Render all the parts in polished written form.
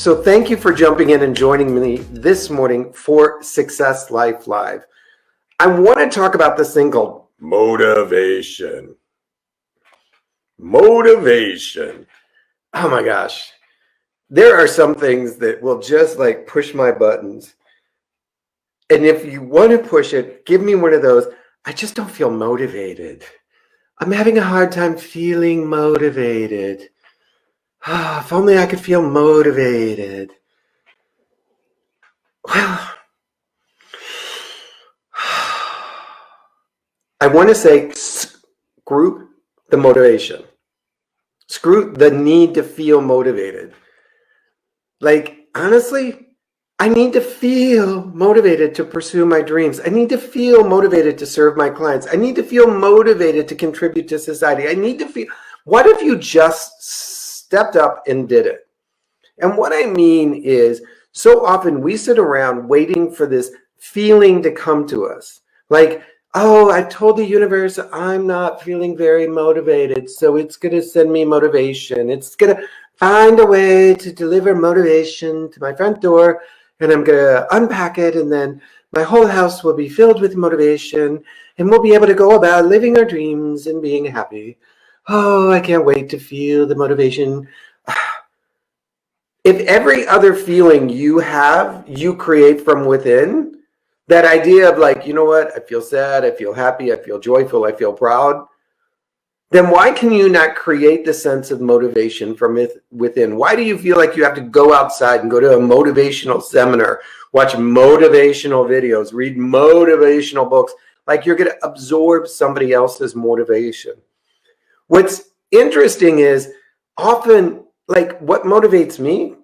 So thank you for jumping in and joining me this morning for Success Life Live. I want to talk about this thing called motivation. Motivation. Oh my gosh. There are some things that will just like push my buttons. And if you want to push it, give me one of those. I just don't feel motivated. I'm having a hard time feeling motivated. If only I could feel motivated. Well, I want to say screw the motivation. Screw the need to feel motivated. Like, honestly, I need to feel motivated to pursue my dreams. I need to feel motivated to serve my clients. I need to feel motivated to contribute to society. I need to feel, what if you just stepped up and did it? And what I mean is, so often we sit around waiting for this feeling to come to us. Like, oh, I told the universe I'm not feeling very motivated, so it's going to send me motivation. It's going to find a way to deliver motivation to my front door, and I'm going to unpack it, and then my whole house will be filled with motivation, and we'll be able to go about living our dreams and being happy. Oh, I can't wait to feel the motivation. If every other feeling you have, you create from within, that idea of like, you know what, I feel sad, I feel happy, I feel joyful, I feel proud, then why can you not create the sense of motivation from within? Why do you feel like you have to go outside and go to a motivational seminar, watch motivational videos, read motivational books, like you're going to absorb somebody else's motivation? What's interesting is often, like, what motivates me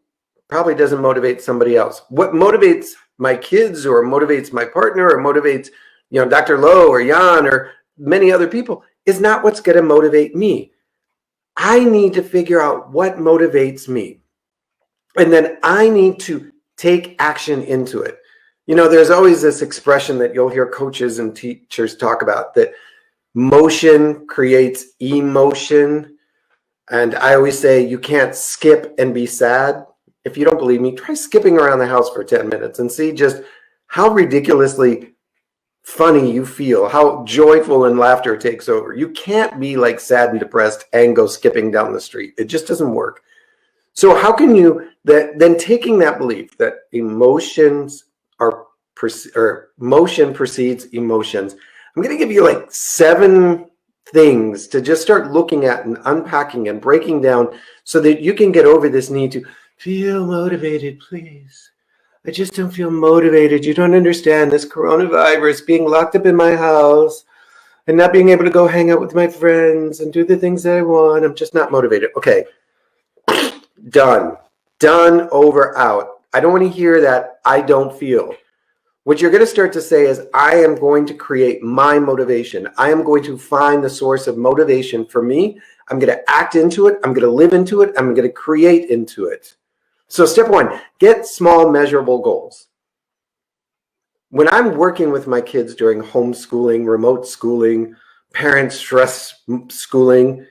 probably doesn't motivate somebody else. What motivates my kids or motivates my partner or motivates, Dr. Lowe or Jan or many other people is not what's going to motivate me. I need to figure out what motivates me. And then I need to take action into it. There's always this expression that you'll hear coaches and teachers talk about, that motion creates emotion. And I always say you can't skip and be sad. If you don't believe me, try skipping around the house for 10 minutes and see just how ridiculously funny you feel, how joyful and laughter takes over. You can't be like sad and depressed and go skipping down the street. It just doesn't work. So how can you then taking that belief that emotions or motion precedes emotions, I'm going to give you like 7 things to just start looking at and unpacking and breaking down so that you can get over this need to feel motivated, please. I just don't feel motivated. You don't understand this coronavirus, being locked up in my house and not being able to go hang out with my friends and do the things that I want. I'm just not motivated. Okay. Done. Done, over, out. I don't want to hear that I don't feel. What you're going to start to say is, I am going to create my motivation. I am going to find the source of motivation for me. I'm going to act into it. I'm going to live into it. I'm going to create into it. So step 1, get small, measurable goals. When I'm working with my kids during homeschooling, remote schooling, parent stress schooling,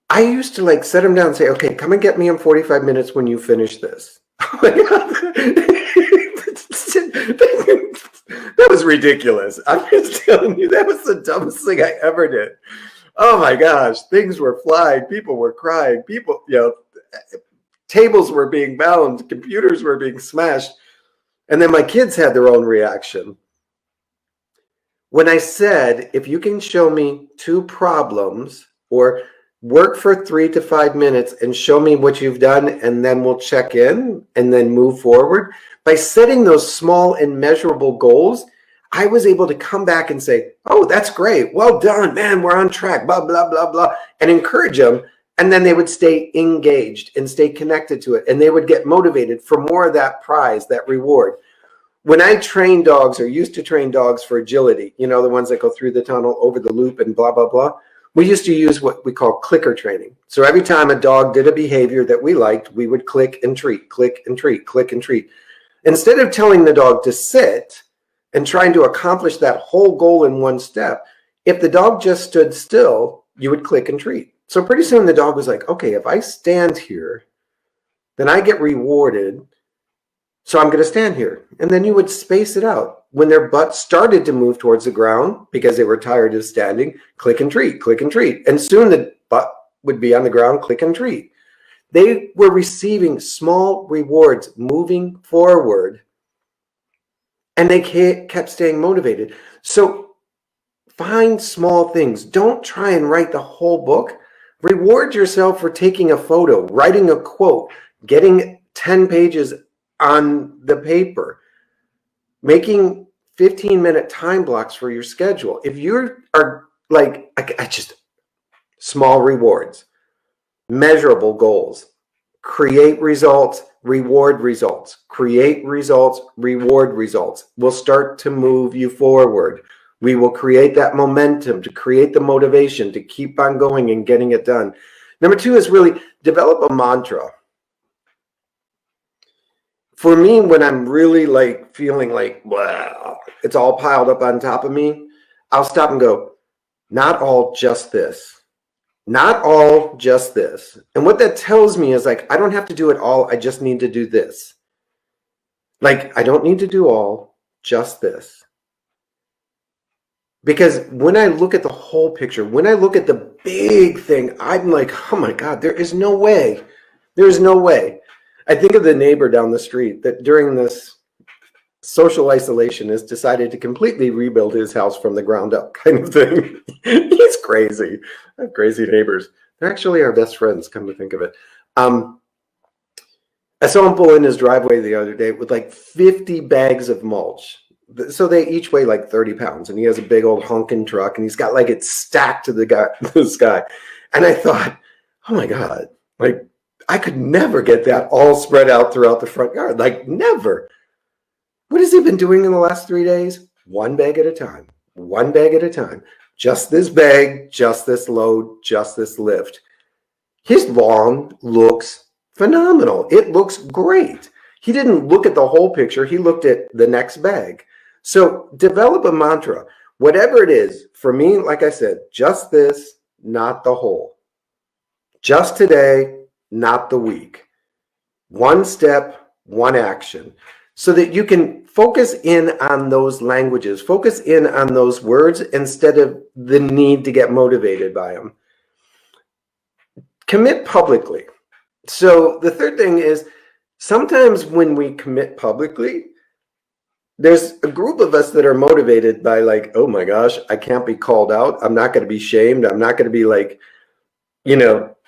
I used to like set them down and say, okay, come and get me in 45 minutes when you finish this. Oh my God. That was ridiculous. I'm just telling you, that was the dumbest thing I ever did. Oh my gosh, things were flying. People were crying. Tables were being bound, computers were being smashed, and then my kids had their own reaction. When I said, if you can show me 2 problems or work for 3 to 5 minutes and show me what you've done, and then we'll check in and then move forward, by setting those small and measurable goals, I was able to come back and say, oh, that's great. Well done, man. We're on track, blah, blah, blah, blah, and encourage them. And then they would stay engaged and stay connected to it. And they would get motivated for more of that prize, that reward. When I train dogs or used to train dogs for agility, the ones that go through the tunnel, over the loop and blah, blah, blah, we used to use what we call clicker training. So every time a dog did a behavior that we liked, we would click and treat, click and treat, click and treat. Instead of telling the dog to sit and trying to accomplish that whole goal in one step, if the dog just stood still, you would click and treat. So pretty soon the dog was like, okay, if I stand here then I get rewarded. So I'm going to stand here. And then you would space it out. When their butt started to move towards the ground because they were tired of standing, click and treat, click and treat. And soon the butt would be on the ground, click and treat. They were receiving small rewards moving forward, and they kept staying motivated. So find small things. Don't try and write the whole book. Reward yourself for taking a photo, writing a quote, getting 10 pages on the paper, making 15-minute time blocks for your schedule. If you are like, I just, small rewards, measurable goals, create results, reward results, create results, reward results will start to move you forward. We will create that momentum to create the motivation to keep on going and getting it done. Number 2 is really develop a mantra. For me, when I'm really like feeling like, wow, it's all piled up on top of me, I'll stop and go, not all, just this. Not all, just this. And what that tells me is like, I don't have to do it all. I just need to do this. Like, I don't need to do all, just this. Because when I look at the whole picture, when I look at the big thing, I'm like, oh my God, there is no way. There is no way. I think of the neighbor down the street that during this social isolation has decided to completely rebuild his house from the ground up kind of thing. He's crazy. I have crazy neighbors. They're actually our best friends, come to think of it. I saw him pull in his driveway the other day with like 50 bags of mulch. So they each weigh like 30 pounds, and he has a big old honking truck, and he's got like it stacked to the sky. And I thought, oh my God, like I could never get that all spread out throughout the front yard. Like never. What has he been doing in the last 3 days? One bag at a time, one bag at a time. Just this bag, just this load, just this lift. His lawn looks phenomenal. It looks great. He didn't look at the whole picture. He looked at the next bag. So develop a mantra, whatever it is. For me, like I said, just this, not the whole. Just today, not the week. One step, one action. So that you can focus in on those languages, focus in on those words instead of the need to get motivated by them. Commit publicly. So the third thing is, sometimes when we commit publicly, there's a group of us that are motivated by like, oh my gosh, I can't be called out. I'm not going to be shamed. I'm not going to be like,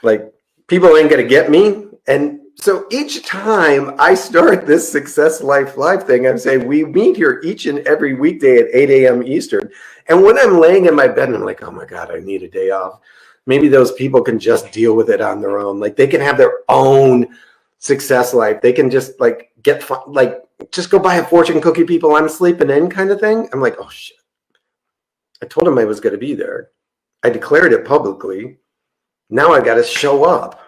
like people ain't going to get me. And so each time I start this Success Life Live thing, I'm saying we meet here each and every weekday at 8 a.m. Eastern. And when I'm laying in my bed, I'm like, oh my God, I need a day off. Maybe those people can just deal with it on their own. Like they can have their own success life. They can just like get fun, like just go buy a fortune cookie, people. I'm sleeping in kind of thing. I'm like, oh shit. I told him I was going to be there. I declared it publicly. Now I got to show up.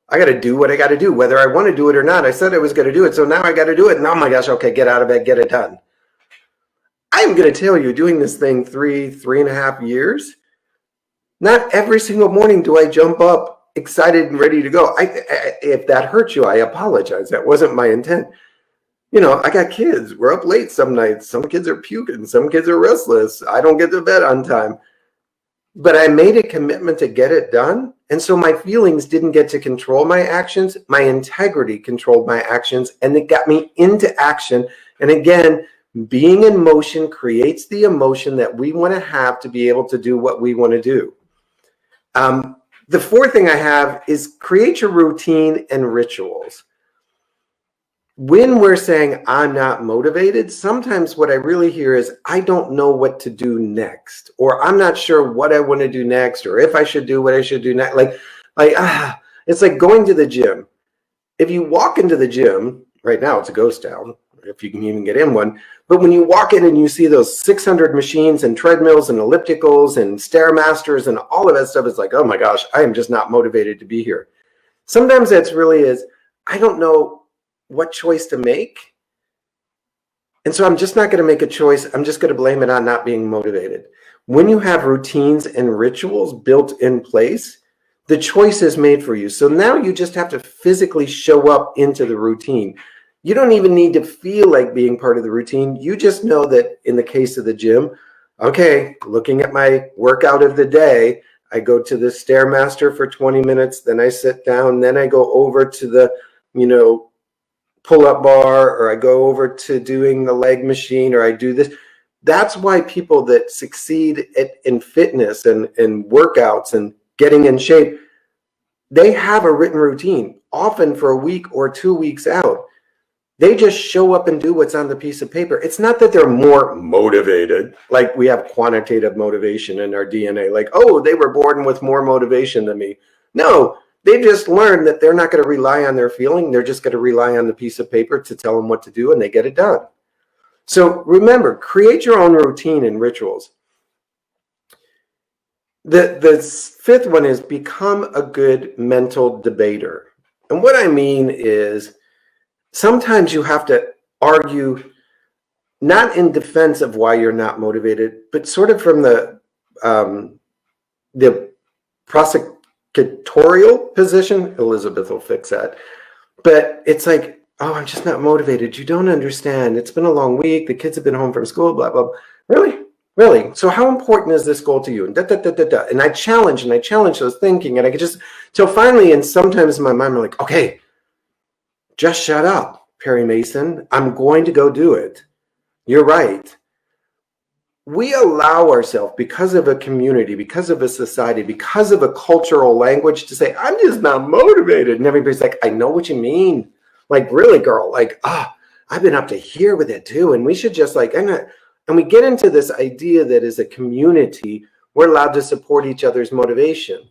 I got to do what I got to do, whether I want to do it or not. I said I was going to do it. So now I got to do it. And oh my gosh, okay, get out of bed, get it done. I'm going to tell you, doing this thing 3.5 years, not every single morning do I jump up excited and ready to go. If that hurts you, I apologize. That wasn't my intent. I got kids. We're up late some nights. Some kids are puking. Some kids are restless. I don't get to bed on time. But I made a commitment to get it done. And so my feelings didn't get to control my actions. My integrity controlled my actions, and it got me into action. And again, being in motion creates the emotion that we want to have to be able to do what we want to do. The fourth thing I have is create your routine and rituals. When we're saying I'm not motivated, sometimes what I really hear is I don't know what to do next, or I'm not sure what I want to do next, or if I should do what I should do next. It's like going to the gym. If you walk into the gym, right now it's a ghost town, if you can even get in one. But when you walk in and you see those 600 machines and treadmills and ellipticals and Stairmasters and all of that stuff, it's like, oh my gosh, I am just not motivated to be here. Sometimes that's really is, I don't know what choice to make. And so I'm just not going to make a choice. I'm just going to blame it on not being motivated. When you have routines and rituals built in place, The choice is made for you. So now you just have to physically show up into the routine. You don't even need to feel like being part of the routine. You just know that in the case of the gym, okay, looking at my workout of the day, I go to the Stairmaster for 20 minutes, then I sit down, then I go over to the, pull-up bar, or I go over to doing the leg machine, or I do this. That's why people that succeed in fitness and workouts and getting in shape, they have a written routine, often for a week or 2 weeks out. They just show up and do what's on the piece of paper. It's not that they're more motivated, like we have quantitative motivation in our DNA, like, oh, they were born with more motivation than me. No, they just learned that they're not going to rely on their feeling. They're just going to rely on the piece of paper to tell them what to do, and they get it done. So remember, create your own routine and rituals. The fifth one is become a good mental debater. And what I mean is sometimes you have to argue, not in defense of why you're not motivated, but sort of from the prosecutorial position. Elizabeth will fix that. But it's like, oh, I'm just not motivated. You don't understand. It's been a long week. The kids have been home from school, blah, blah, blah. Really? Really? So how important is this goal to you? And And I challenge those thinking. And I could just, till finally, and sometimes in my mind, I'm like, okay, just shut up, Perry Mason. I'm going to go do it. You're right. We allow ourselves, because of a community, because of a society, because of a cultural language, to say, I'm just not motivated. And everybody's like, I know what you mean. Like, really, girl? Like, I've been up to here with it too. And we should just like, and we get into this idea that as a community, we're allowed to support each other's motivation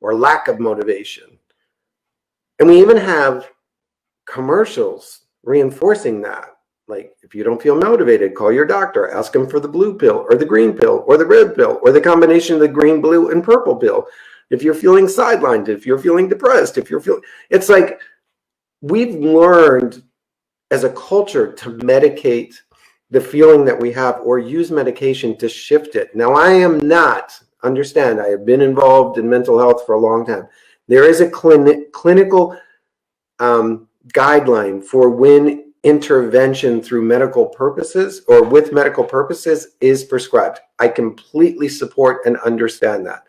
or lack of motivation. And we even have commercials reinforcing that. Like, if you don't feel motivated, call your doctor, ask them for the blue pill or the green pill or the red pill or the combination of the green, blue, and purple pill. If you're feeling sidelined, if you're feeling depressed, it's like we've learned as a culture to medicate the feeling that we have or use medication to shift it. Now, I am not, understand, I have been involved in mental health for a long time. There is a clinical guideline for when intervention through medical purposes or with medical purposes is prescribed. I completely support and understand that.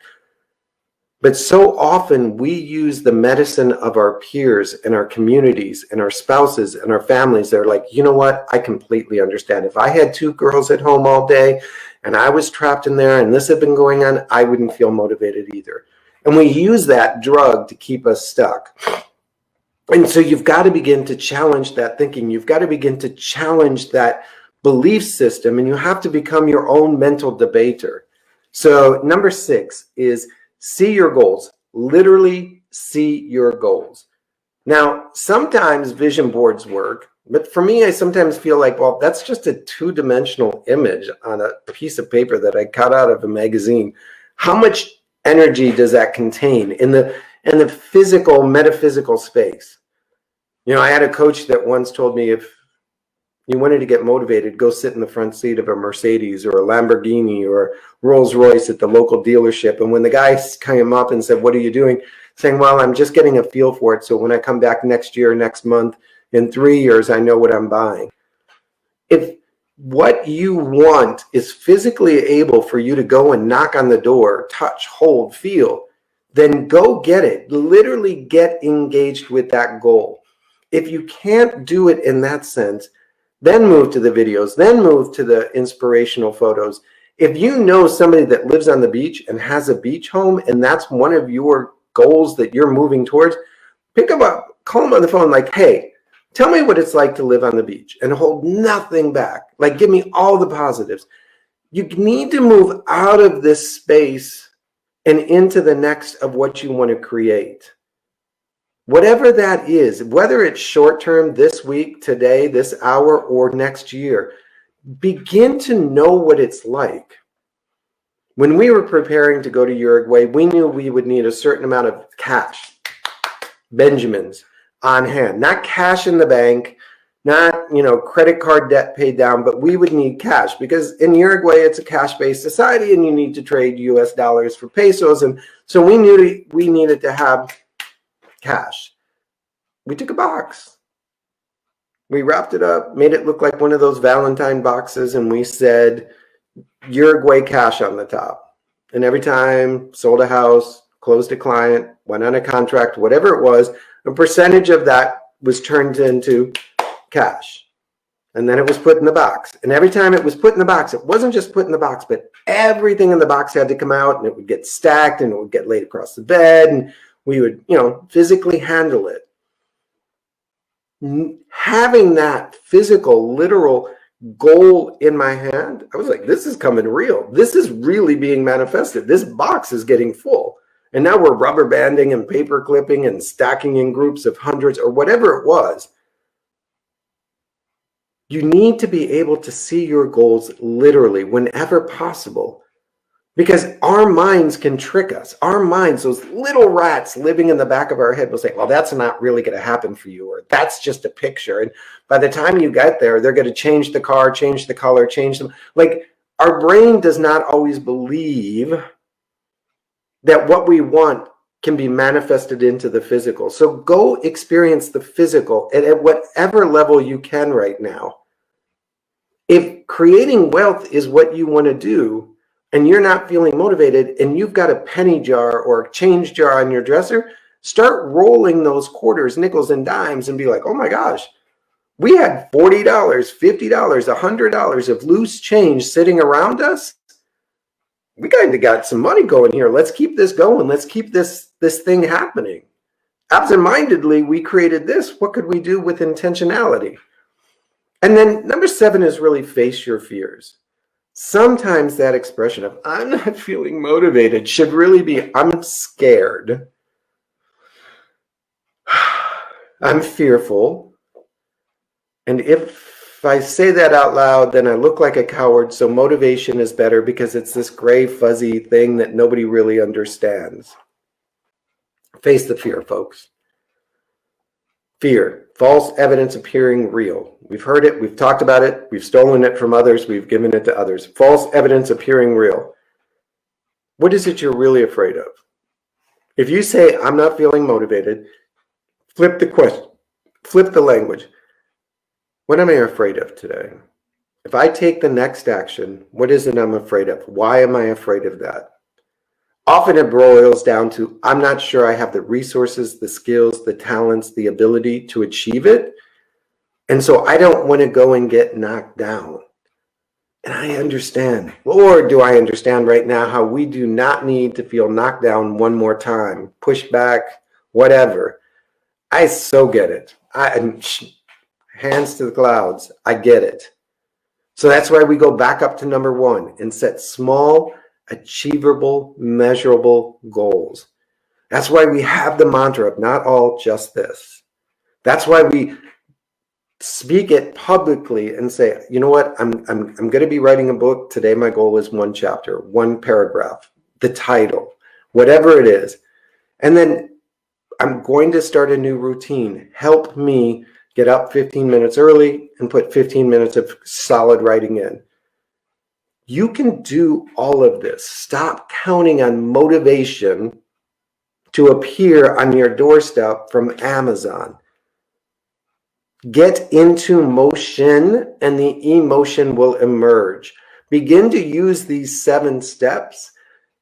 But so often we use the medicine of our peers and our communities and our spouses and our families. They're like, you know what? I completely understand. If I had 2 girls at home all day and I was trapped in there and this had been going on, I wouldn't feel motivated either. And we use that drug to keep us stuck. And so you've got to begin to challenge that thinking. You've got to begin to challenge that belief system, and you have to become your own mental debater. So number 6 is see your goals. Literally see your goals. Now, sometimes vision boards work, but for me, I sometimes feel like, well, that's just a 2-dimensional image on a piece of paper that I cut out of a magazine. How much energy does that contain in the physical, metaphysical space? I had a coach that once told me, if you wanted to get motivated, go sit in the front seat of a Mercedes or a Lamborghini or Rolls Royce at the local dealership. And when the guy came up and said, what are you doing? Saying, well, I'm just getting a feel for it. So when I come back next year, next month, in 3 years, I know what I'm buying. If what you want is physically able for you to go and knock on the door, touch, hold, feel, then go get it. Literally get engaged with that goal. If you can't do it in that sense, then move to the videos, then move to the inspirational photos. If you know somebody that lives on the beach and has a beach home, and that's one of your goals that you're moving towards, pick them up, call them on the phone, like, hey, tell me what it's like to live on the beach, and hold nothing back. Like, give me all the positives. You need to move out of this space and into the next of what you want to create. Whatever that is, whether it's short-term, this week, today, this hour, or next year, begin to know what it's like. When we were preparing to go to Uruguay, we knew we would need a certain amount of cash, Benjamins, on hand. Not cash in the bank, not, credit card debt paid down, but we would need cash because in Uruguay, it's a cash-based society and you need to trade US dollars for pesos. And so we knew we needed to have cash. We took a box. We wrapped it up, made it look like one of those Valentine boxes, and we said Uruguay cash on the top. And every time sold a house, closed a client, went on a contract, whatever it was, a percentage of that was turned into cash. And then it was put in the box. And every time it was put in the box, it wasn't just put in the box, but everything in the box had to come out and it would get stacked and it would get laid across the bed and we would, physically handle it. Having that physical, literal goal in my hand, I was like, this is coming real. This is really being manifested. This box is getting full. And now we're rubber banding and paper clipping and stacking in groups of hundreds or whatever it was. You need to be able to see your goals literally whenever possible, because our minds can trick us. Our minds, those little rats living in the back of our head, will say, well, that's not really going to happen for you, or that's just a picture. And by the time you get there, they're going to change the car, change the color, change them. Like, our brain does not always believe that what we want can be manifested into the physical. So go experience the physical at whatever level you can right now. If creating wealth is what you want to do and you're not feeling motivated and you've got a penny jar or a change jar on your dresser, start rolling those quarters, nickels, and dimes and be like, oh my gosh, we had $40, $50, $100 of loose change sitting around us. We kind of got some money going here. Let's keep this going. Let's keep this thing happening. Absentmindedly, we created this. What could we do with intentionality? And then number 7 is really face your fears. Sometimes that expression of I'm not feeling motivated should really be I'm scared. I'm fearful. And if I say that out loud, then I look like a coward. So motivation is better because it's this gray, fuzzy thing that nobody really understands. Face the fear, folks. Fear, false evidence appearing real. We've heard it, we've talked about it, we've stolen it from others, we've given it to others. False evidence appearing real. What is it you're really afraid of? If you say, I'm not feeling motivated, flip the question, flip the language. What am I afraid of today? If I take the next action, what is it I'm afraid of? Why am I afraid of that? Often it boils down to, I'm not sure I have the resources, the skills, the talents, the ability to achieve it. And so I don't want to go and get knocked down. And I understand, Lord, do I understand right now how we do not need to feel knocked down one more time, pushed back, whatever. I so get it. Hands to the clouds. I get it. So that's why we go back up to number 1 and set small, achievable, measurable goals. That's why we have the mantra of not all, just this. That's why we speak it publicly and say, you know what, I'm going to be writing a book. Today my goal is 1 chapter, 1 paragraph, the title, whatever it is. And then I'm going to start a new routine. Help me get up 15 minutes early and put 15 minutes of solid writing in. You can do all of this. Stop counting on motivation to appear on your doorstep from Amazon. Get into motion and the emotion will emerge. Begin to use these 7 steps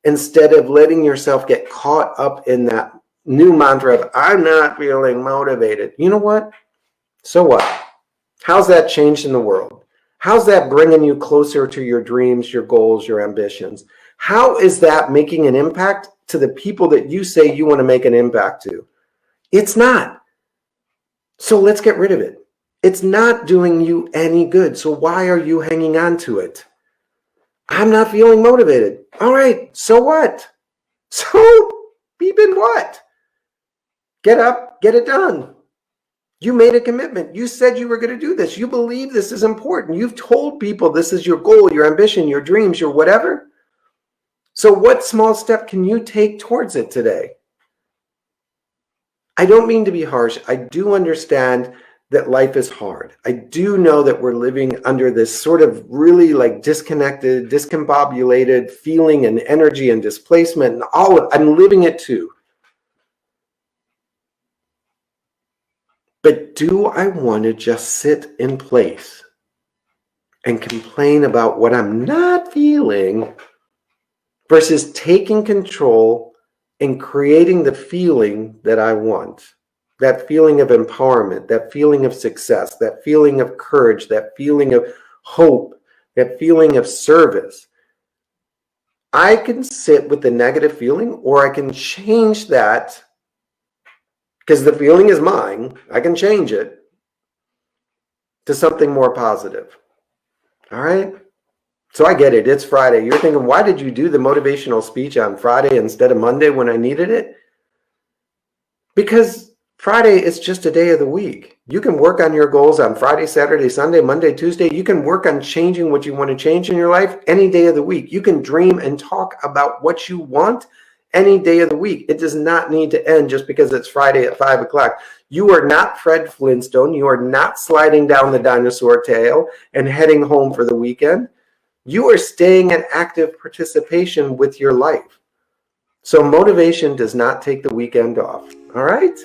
instead of letting yourself get caught up in that new mantra of I'm not feeling motivated. You know what? So what? How's that changed in the world? How's that bringing you closer to your dreams, your goals, your ambitions? How is that making an impact to the people that you say you want to make an impact to? It's not. So let's get rid of it. It's not doing you any good. So why are you hanging on to it? I'm not feeling motivated. All right, so what? So beep in what? Get up, get it done. You made a commitment. You said you were going to do this. You believe this is important. You've told people this is your goal, your ambition, your dreams, your whatever. So what small step can you take towards it today? I don't mean to be harsh. I do understand that life is hard. I do know that we're living under this sort of really like disconnected, discombobulated feeling and energy and displacement and all of, I'm living it too. But do I want to just sit in place and complain about what I'm not feeling versus taking control and creating the feeling that I want? That feeling of empowerment, that feeling of success, that feeling of courage, that feeling of hope, that feeling of service. I can sit with the negative feeling, or I can change that, because the feeling is mine. I can change it to something more positive. All right? So I get it. It's Friday. You're thinking, why did you do the motivational speech on Friday instead of Monday when I needed it? Because Friday is just a day of the week. You can work on your goals on Friday, Saturday, Sunday, Monday, Tuesday. You can work on changing what you want to change in your life any day of the week. You can dream and talk about what you want any day of the week. It does not need to end just because it's Friday at 5 o'clock. You are not Fred Flintstone. You are not sliding down the dinosaur tail and heading home for the weekend. You are staying in active participation with your life. So motivation does not take the weekend off. All right?